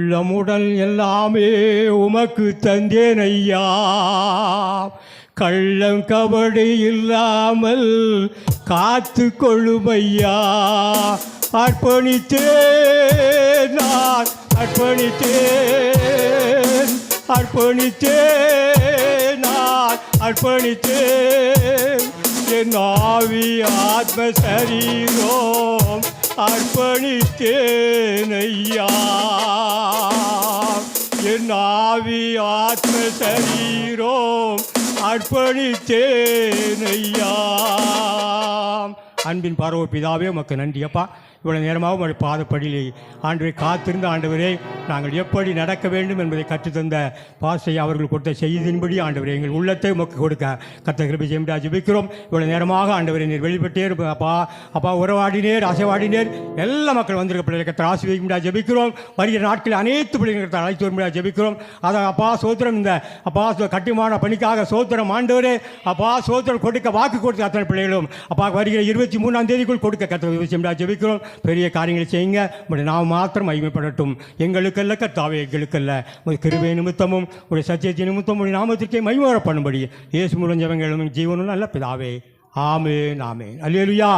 உள்ளமுடன் எல்லாமே உமக்கு தந்தேன் ஐயா, கள்ளம் கபடி இல்லாமல் காத்து கொள்ளும் ஐயா. அர்ப்பணித்தேன் நான் அர்ப்பணித்தேன் அர்ப்பணித்தேன் நான் அர்ப்பணித்தேன், என் ஆவி ஆத்ம சரீரம் அர்ப்பணித்தேன் ஐயா. என் ஆவி ஆத்ம சரீரம் அர்ப்பணித்தேன் ஐயா. அன்பின் பரவ பிதாவே உமக்கு நன்றி அப்பா. இவ்வளவு நேரமாக உங்களுடைய பாதப்படியிலே ஆண்டவரை காத்திருந்த ஆண்டவரே, நாங்கள் எப்படி நடக்க வேண்டும் என்பதை கற்றுத்தந்த பாசை அவர்கள் கொடுத்த செய்தியின்படி ஆண்டவரே எங்கள் உள்ளத்தை உமக்கு கொடுக்க கர்த்தர் கிருபை செய்யும்படி ஜெபிக்கிறோம். இவ்வளவு நேரமாக ஆண்டவரை நீர் வெளிப்பட்டே அப்பா அப்பா உறவாடினேர் ஆசைவாடினேர் எல்லா மக்கள் வந்திருக்க பிள்ளைகளை கர்த்தர் ஆசீர்வதிக்கும்படி ஜெபிக்கிறோம். வருகிற நாட்களில் அனைத்து பிள்ளைகளை கர்த்தர் அழைத்து வரும்படி ஜெபிக்கிறோம். அதை அப்பா சோத்திரம் இந்த அப்பா கட்டுமான பணிக்காக சோத்திரம் ஆண்டவரே அப்பா சோத்திரம் கொடுக்க வாக்கு கொடுத்த அத்தனை பிள்ளைகளும் அப்பா வருகிற 23ஆம் தேதிக்குள் கொடுக்க கர்த்தர் உதவி செய்யும்படி ஜெபிக்கிறோம். பெரிய காரியங்களை செய்யுங்க. உங்களுடைய நாம் மாத்திரம் மகிமைப்படட்டும். எங்களுக்கல்ல கர்த்தாவே, எங்களுக்கல்ல உங்களுடைய கிருபை நிமித்தமும் உங்களுடைய சத்தியத்தின் நிமித்தமும் உங்களுடைய நாமத்திற்கே மகிமை பண்ணும்படி இயேசு மூலம் ஜெபங்களும் ஜீவனும் நல்ல பிதாவே. ஆமென் ஆமென். அல்லேலூயா.